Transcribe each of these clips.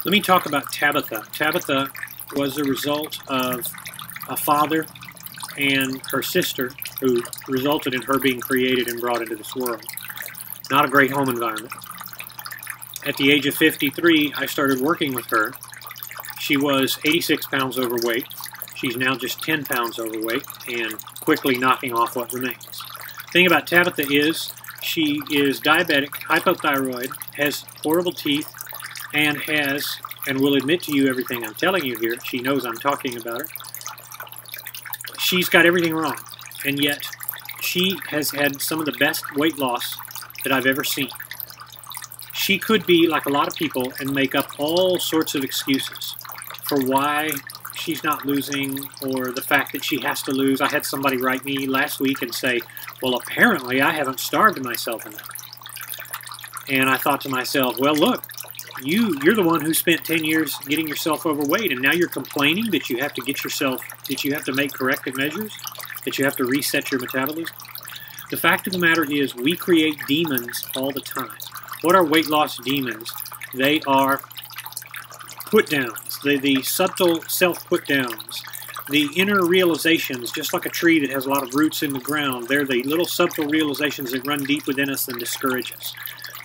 Let me talk about Tabitha. Tabitha was a result of a father and her sister who resulted in her being created and brought into this world. Not a great home environment. At the age of 53, I started working with her. She was 86 pounds overweight. She's now just 10 pounds overweight and quickly knocking off what remains. The thing about Tabitha is she is diabetic, hypothyroid, has horrible teeth, and will admit to you everything I'm telling you here. She knows I'm talking about her. She's got everything wrong, and yet she has had some of the best weight loss that I've ever seen. She could be like a lot of people and make up all sorts of excuses for why she's not losing, or the fact that she has to lose. I had somebody write me last week and say, well, apparently I haven't starved myself enough. And I thought to myself, well, look, you're the one who spent 10 years getting yourself overweight, and now you're complaining that you have to that you have to make corrective measures, that you have to reset your metabolism. The fact of the matter is we create demons all the time. What are weight loss demons? They are put-downs, the subtle self-put-downs, the inner realizations, just like a tree that has a lot of roots in the ground. They're the little subtle realizations that run deep within us and discourage us.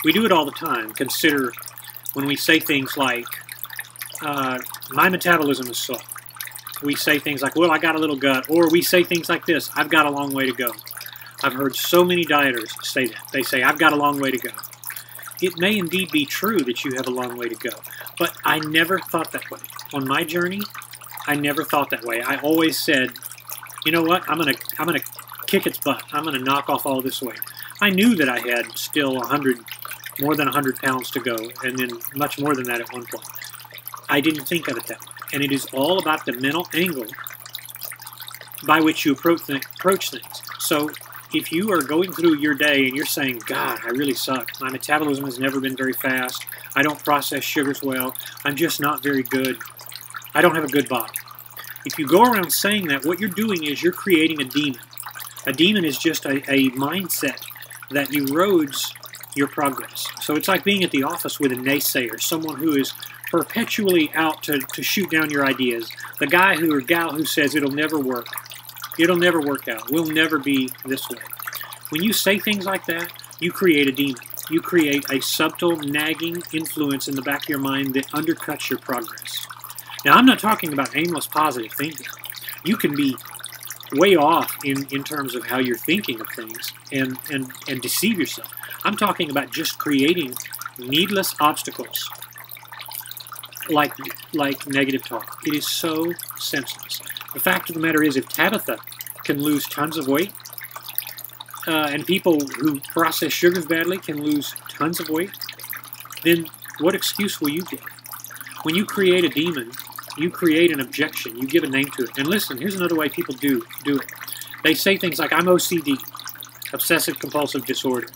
We do it all the time. Consider when we say things like, my metabolism is slow. We say things like, well, I got a little gut. Or we say things like this, I've got a long way to go. I've heard so many dieters say that. They say, I've got a long way to go. It may indeed be true that you have a long way to go, but I never thought that way. On my journey, I never thought that way. I always said, you know what, I'm gonna kick its butt. I'm gonna knock off all this weight. I knew that I had still more than 100 pounds to go, and then much more than that at one point. I didn't think of it that way. And it is all about the mental angle by which you approach things. So if you are going through your day and you're saying, God, I really suck. My metabolism has never been very fast. I don't process sugars well. I'm just not very good. I don't have a good body. If you go around saying that, what you're doing is you're creating a demon. A demon is just a mindset that erodes your progress. So it's like being at the office with a naysayer, someone who is perpetually out to shoot down your ideas. The guy or gal who says it'll never work. It'll never work out. We'll never be this way. When you say things like that, you create a demon. You create a subtle, nagging influence in the back of your mind that undercuts your progress. Now, I'm not talking about aimless positive thinking. You can be way off in terms of how you're thinking of things and deceive yourself. I'm talking about just creating needless obstacles like negative talk. It is so senseless. The fact of the matter is, if Tabitha can lose tons of weight, and people who process sugars badly can lose tons of weight, then what excuse will you give? When you create a demon, you create an objection. You give a name to it. And listen, here's another way people do it. They say things like, I'm OCD, obsessive compulsive disorder.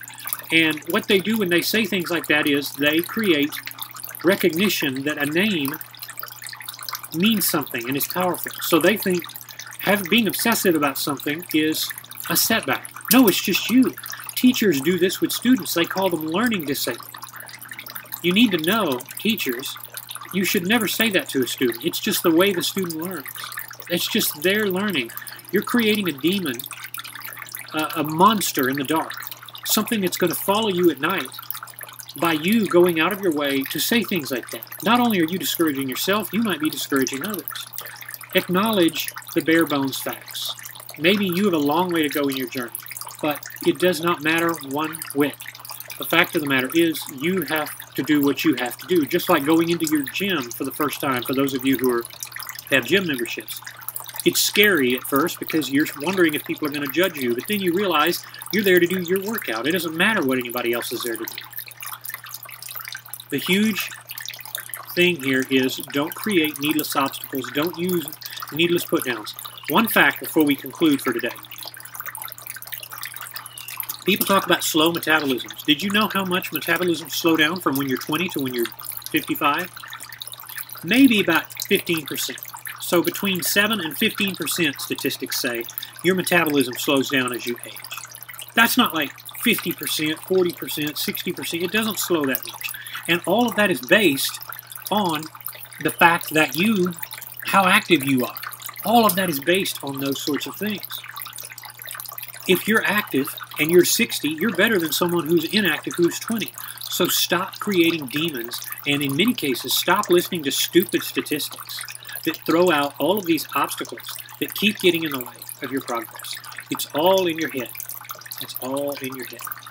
And what they do when they say things like that is they create recognition that a name means something and is powerful. So they think being obsessive about something is a setback. No, it's just you. Teachers do this with students. They call them learning disabled. You need to know, teachers, you should never say that to a student. It's just the way the student learns. It's just their learning. You're creating a demon, a monster in the dark, something that's going to follow you at night by you going out of your way to say things like that. Not only are you discouraging yourself, you might be discouraging others. Acknowledge the bare bones facts. Maybe you have a long way to go in your journey, but it does not matter one whit. The fact of the matter is you have to do what you have to do, just like going into your gym for the first time, for those of you who have gym memberships. It's scary at first because you're wondering if people are going to judge you, but then you realize you're there to do your workout. It doesn't matter what anybody else is there to do. The huge thing here is don't create needless obstacles. Don't use needless put-downs. One fact before we conclude for today. People talk about slow metabolisms. Did you know how much metabolisms slow down from when you're 20 to when you're 55? Maybe about 15%. So between 7 and 15%, statistics say, your metabolism slows down as you age. That's not like 50%, 40%, 60%. It doesn't slow that much. And all of that is based on the fact that how active you are. All of that is based on those sorts of things. If you're active and you're 60, you're better than someone who's inactive who's 20. So stop creating demons, and in many cases, stop listening to stupid statistics that throw out all of these obstacles that keep getting in the way of your progress. It's all in your head. It's all in your head.